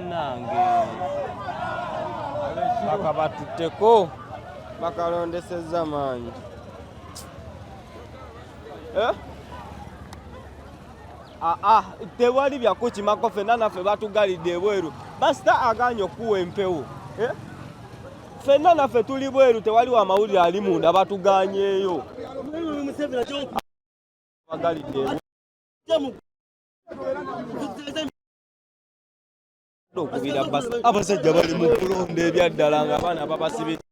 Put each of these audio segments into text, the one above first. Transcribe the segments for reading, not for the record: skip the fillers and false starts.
bannange bakabatutteko bakalondesezza maanyi tewali byakukimako ffenna naffe batugalidde ebweru basita aganye okuwa empewo ffenna naffe tuli bweru tewali wa mawulire ali munda batuganyeeyo bagalidde okubira abasajja bali mu kulonda ebyaddala nga abaana babasibira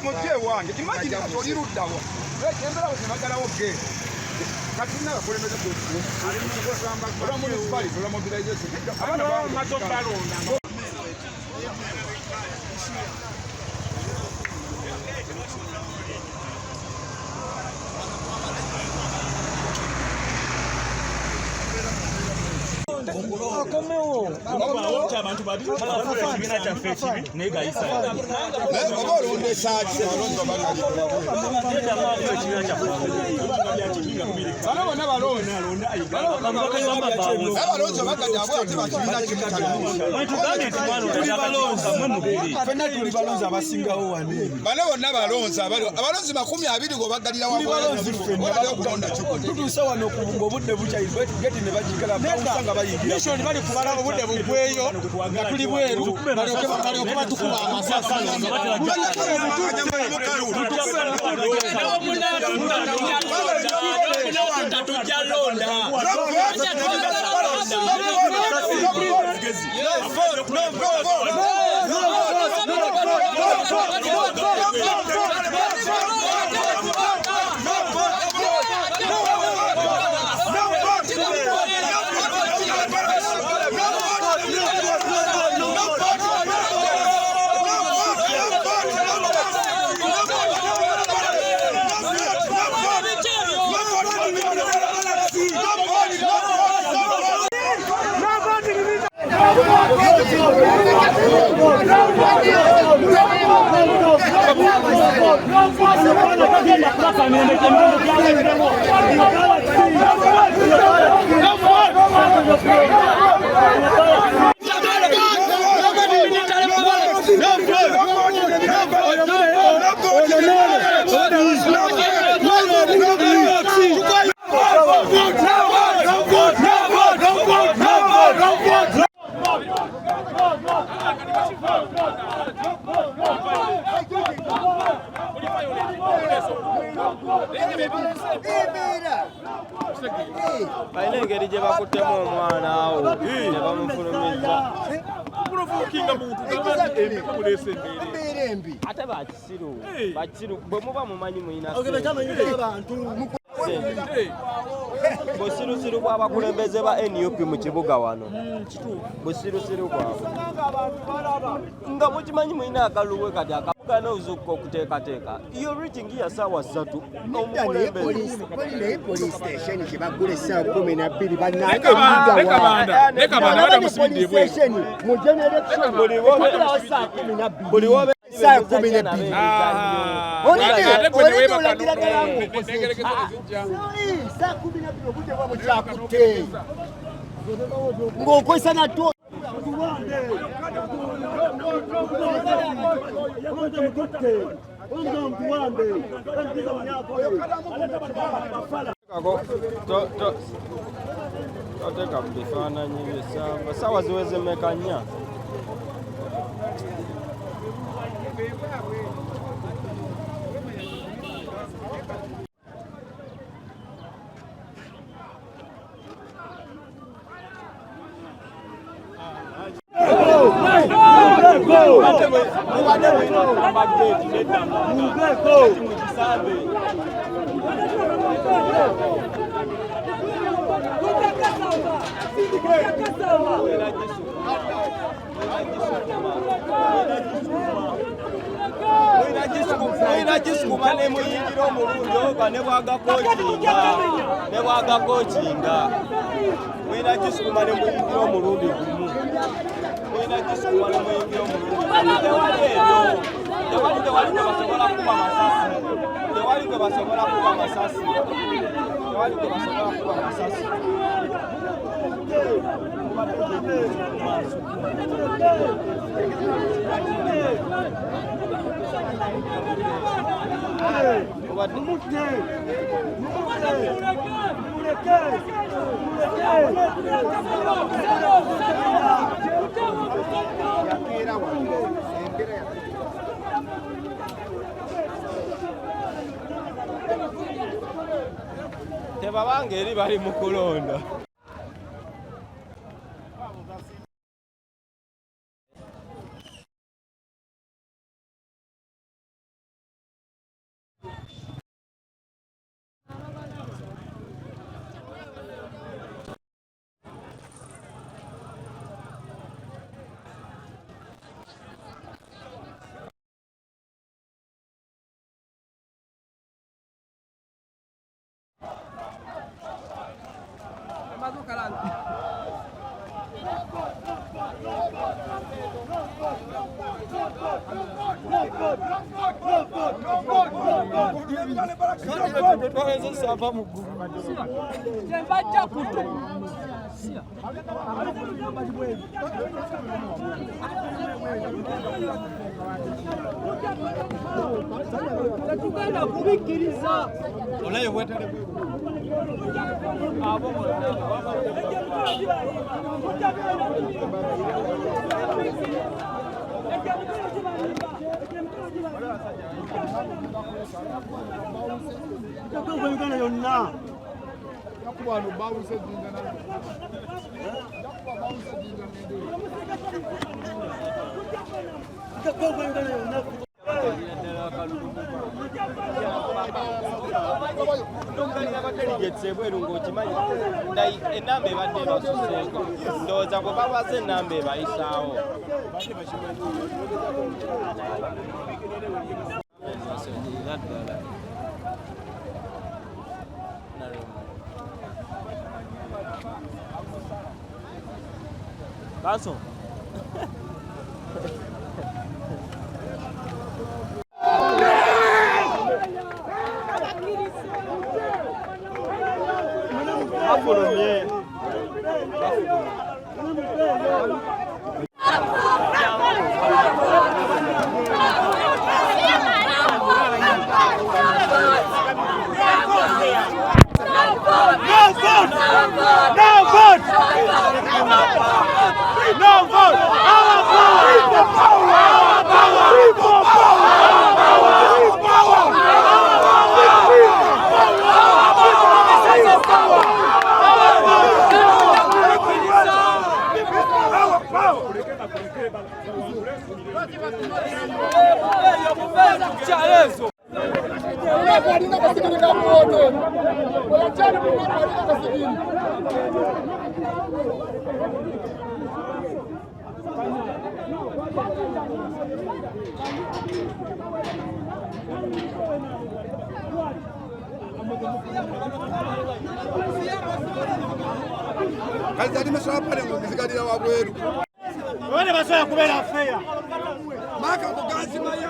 Mujje wange imagine atoli luddawo ekembera osemagalawo ge katina bakulembeza ku municipality ola mobilization abana matokalonda abantu babiri ekibiina kyaffe ekibi negayisa bano bonna balonzi abalonzi 20 gobagalira tutuuse wano ng'obudde bukyayigeti ne bagigala bawusanga bayigira bali kubala obudde bugweyo nga tuli bweru balyoke batukuba amasasala balina engeri gye bakuttemu omwana awo ne bamufulumiza ate bakisiru bwe muba mumanyi mulina busirusiru bw'abakulembeze ba NUP mu kibuga wano busirusiru bwabwe nga mukimanyi mulina akaluwe kati akabuga n'ozuka okuteekateeka iyo reaching ya ssaawa 3 omukulembeze police station gye bagula essaawa 12 bannange mu generation buli wobe saa 12 saa 12 obudde bwa bukyakutte ng'okozesa natwo toteka mu bifaananyi by'essamba sawa ziweze mmeka nnya Gisukuma ne muyingira omulungi oba ne bwagakokinga wina gisukuma ne muyingira omulundi gumu wina gisukuma ne muyingira omulundi tewali ebyo tewali gwe basobola kuba masasi tewali gwe basobola kuba masasi tewali gwe basobola kuba masasi tebabanga eri bali mu kulonda enamba ebadde basuseeko ndowooza bwe babaza enamba ebayisaawo Paso.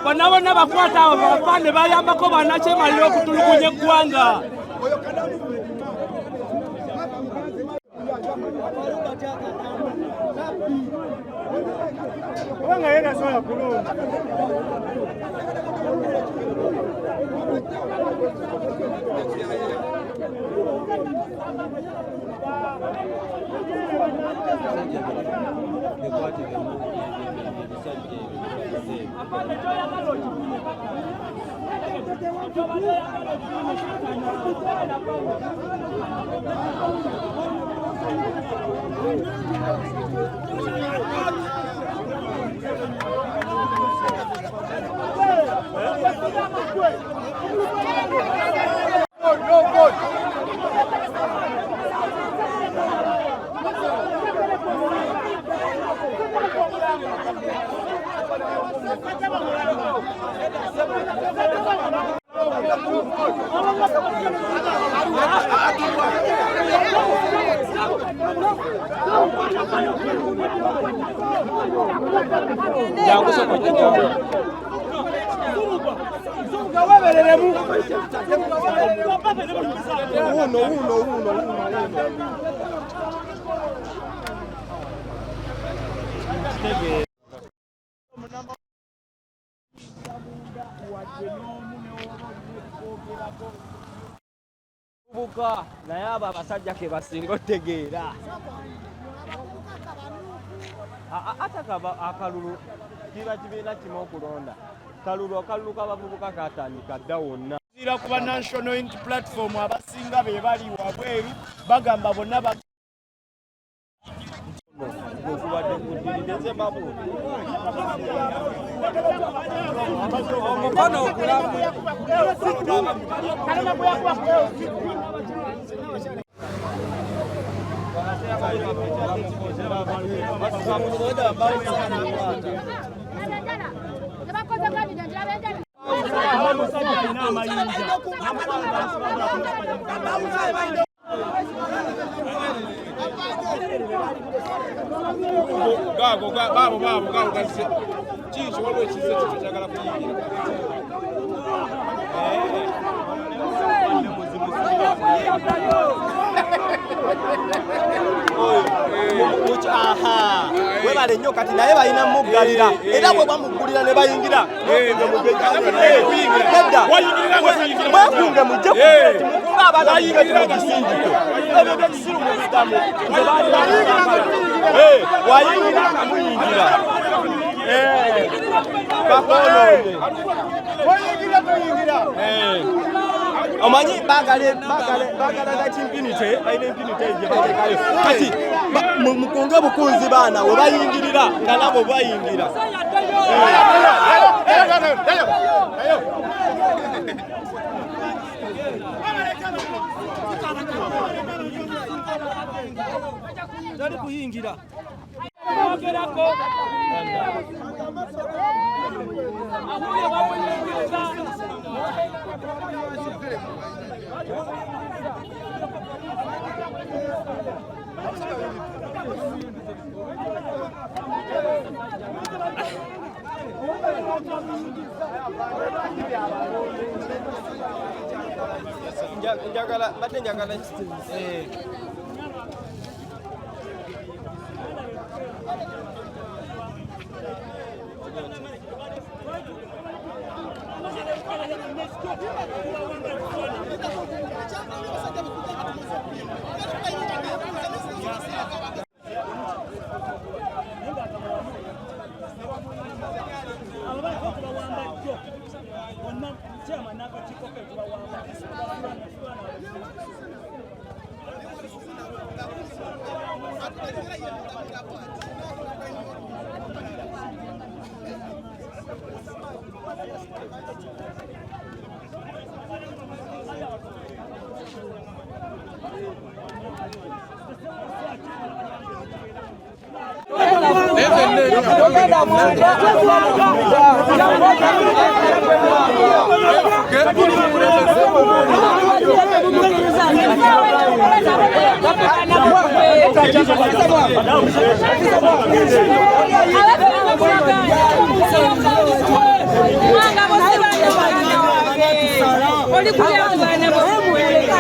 Bonna bakwata abo bapande bayambako bannakyemalira okutulugunya eggwanga. Wanga yena soya kulunga. Buka naye abo abasajja ke basinga otegeera ate akalulu kiba kibiina kimu okulonda kalulu k'abavubuka katandika dda wonna zira kuba national unity platform abasinga be bali wabweru bagamba bonna okubadde kuddirize babu omukono ogulamu Baabo gaze kiki waliwo ekize kikyo kyagala kuyingira webale nnyo kati naye balina muggalira era bwe bamugulira ne bayingira mwefunge mujje kubaabaaayingira ekisindiko ebyo byekisiru mubitamu wayingira nga muyingira bakoononde omanyi bagala that impunity balina impunity gye batekayo kati mukunge bukunzi baana we bayingirira nga nabo bayingira tali kuyingira njagala Oli kuya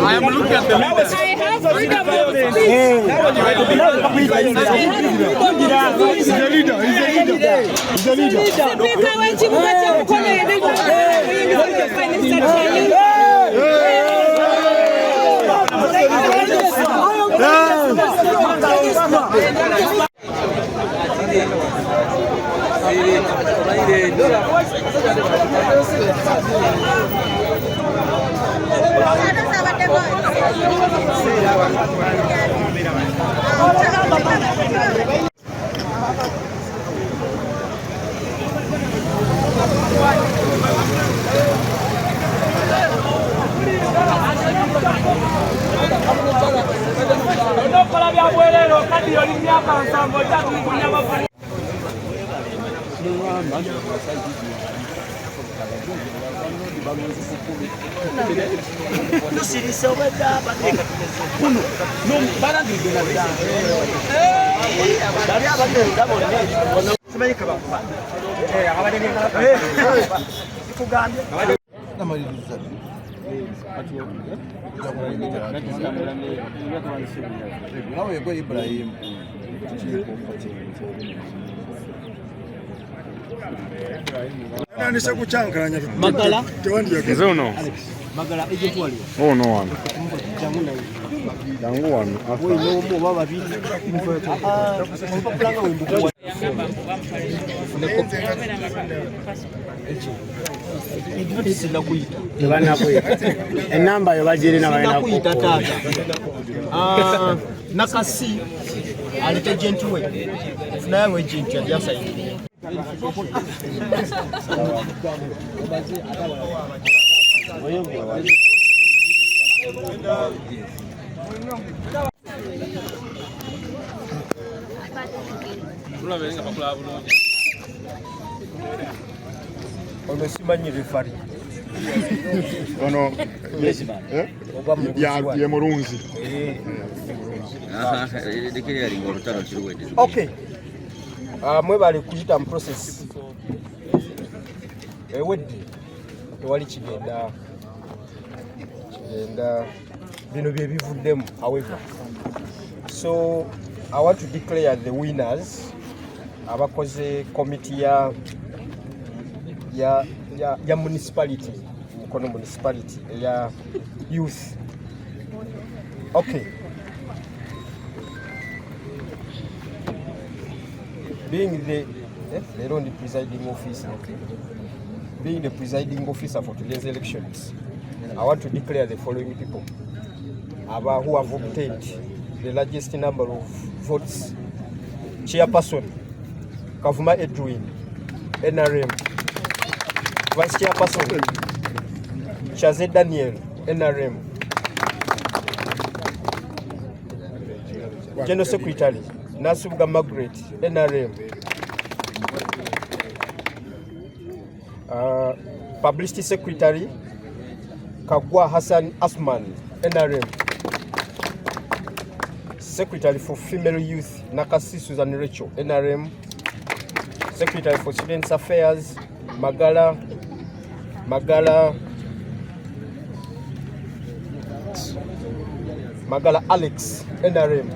I am looking at the leaders. I have freedom of speech. He's a leader. Magala. Zono. Magala agent wali. Oh no one. Jamuna. Dangu one. Wewe no mo baba bibi. Mpapulanga wimbuko. Idisila kuita. Bana kuita. Enamba yo bajiri na bana kuita tata. Nakasi alite agent we. Nawe agent ya jasa hivi. Omesimanye refari. Ono. Ya Murunzi. Okay. Mwe bali kuyita mu process. Ewedde tewali kigenda bino bye bivuddemu. However, so I want to declare the winners. Abakoze committee ya municipality, Mukono municipality ya youth. Okay. Being the presiding officer, being the presiding officer for today's elections, I want to declare the following people who have obtained the largest number of votes. Chairperson, Kavuma Edwin, NRM. Vice Chairperson, Chaze Daniel, NRM. General Secretary, Nasubuga Margaret, NRM. Publicity Secretary, Kagwa Hassan Asman, NRM. Secretary for Female Youth, Nakasi Susan Rachel, NRM. Secretary for Students Affairs, Magala Alex, NRM.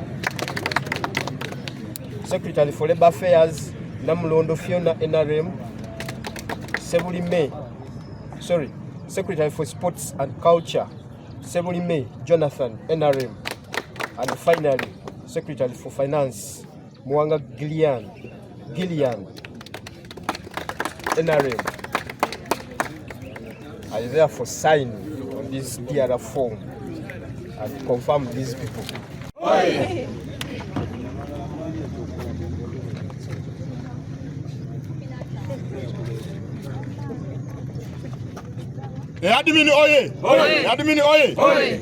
Secretary for Labour Affairs, Namulondo Fiona, NRM. Secretary for Sports and Culture, Sebuli May Jonathan, NRM. And finally, Secretary for Finance, Mwanga Gillian, NRM. I therefore sign on this DRF form and confirm these people. Aye. Admin oye! Admin oye!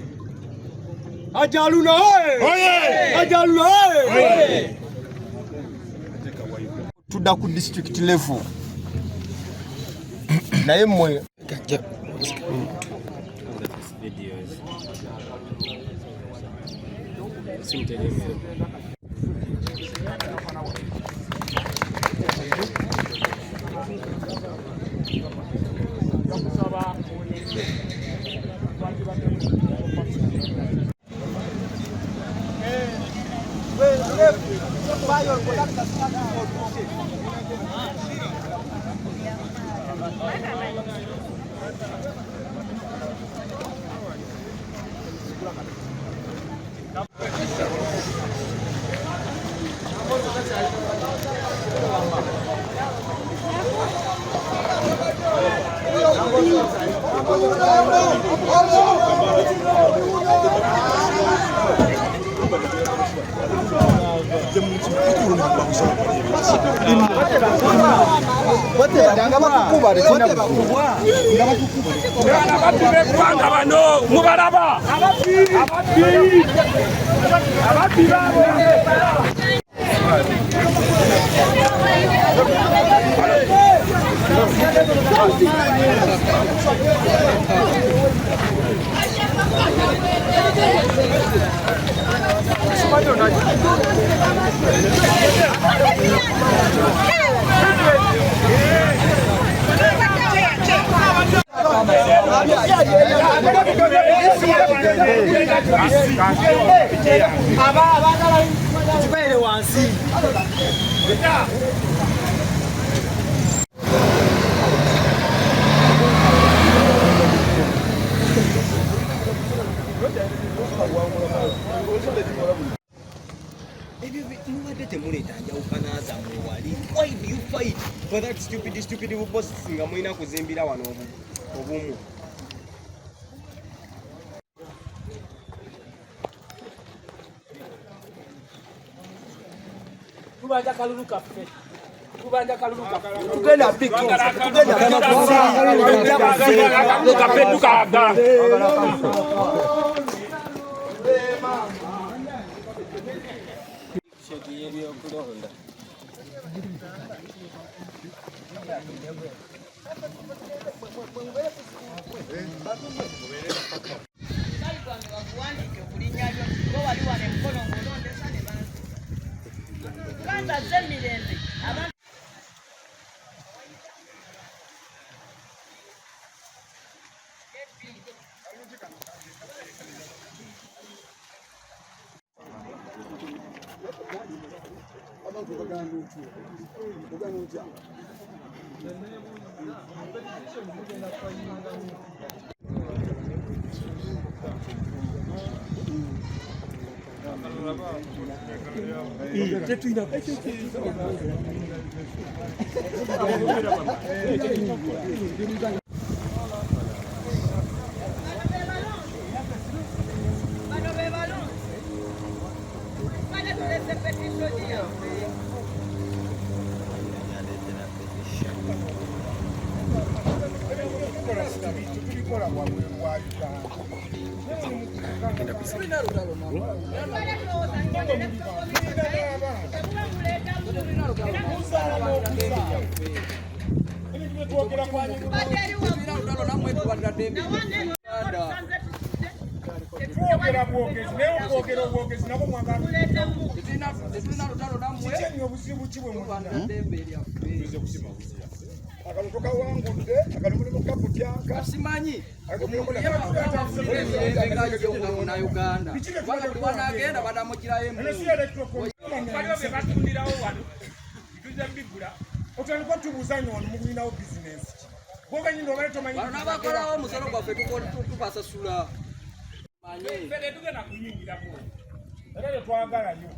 Ajaluna oye! Ajaluna oye! Tudda ku district level. Naye mmwe why do you fight for that stupid boss singa mwina kuzimbira wano obumu kubanja kaluluka fe tugenda big tugenda akalutoka wangudde akalumuli mukaputyanka asimanyi na Uganda bana buli wanagenda badamukirayo otandika tubuzanyo ono mugulinawo bizinesi bwoganyi ndo baleto manyi nabakolawo omusolo gwaffe tupasasula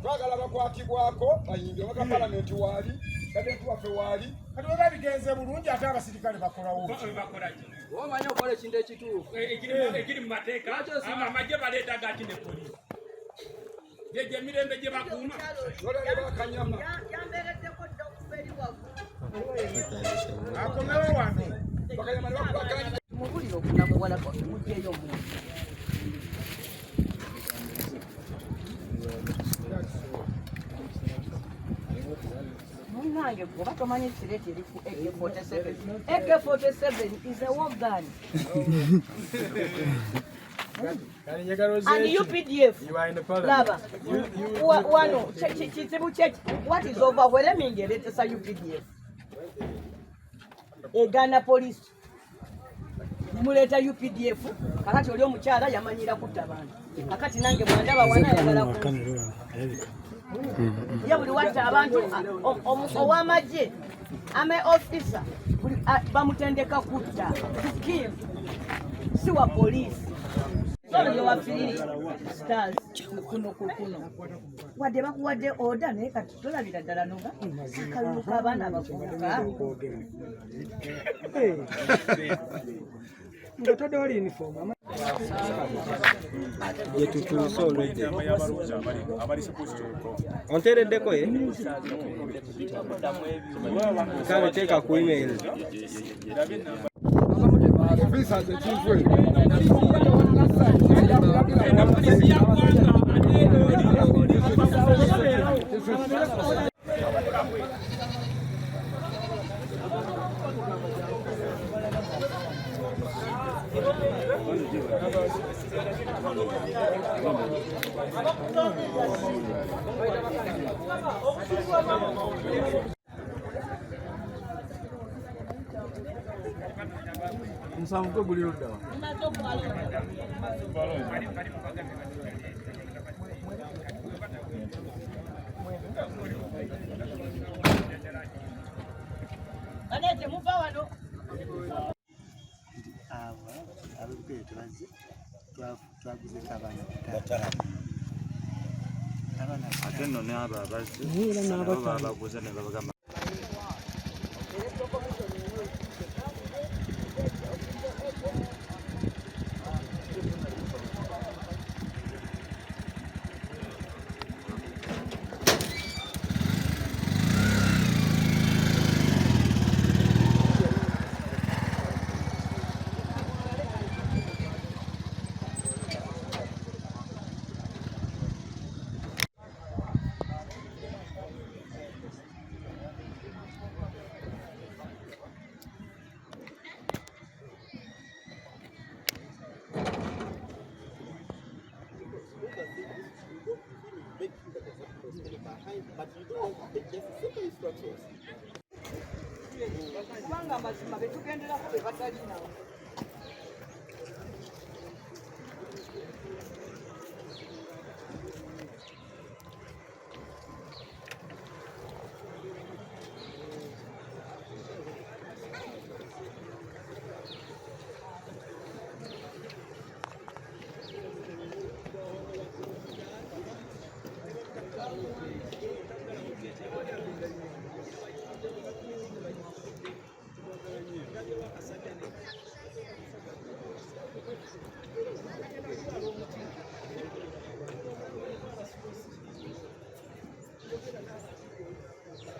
twagala bakwatibwako bayingira baka palamenti wali kadenti waffe wali kati bwe babigenze bulungi ate abasirikale bakolawo omanyi okola ekintu ekituufu ekiri mu mateeka amagye baleetaga ati ne poliisi gye mirembe gye bakuuma olele bakanyama akomewo wano bakanyama ne bakubaganya mubuliro kunamu Munange kuba tomanyi sireti eri ku AK-47. AK-47 is a war gun. And UPDF, Lava, what is overwhelming it is a UPDF. A Ghana police, Muleta UPDF, kakati oli omukyala yamanyira kutta abantu. Kakati nange mwandaba wana yagala ku. Ya buli watta abantu ow'amagye, ame officer, bamutendeka kutta, to kill, si wa police. Yo wafiri stars kuno wadde bakuwadde order naye kati tolabira ddala noga akaluka abaana abavubuka nga todde wali uniform yetutuuse olwedde onteereddeko ye kale teeka ku email Musango guli ludda. Anete muva wano. Twaguze kabana. Ate nno n'abo abazze nabo babaguza ne babagamba But you don't take just simple instructions. Kubanga amazima betugendera ku bebatalinawo.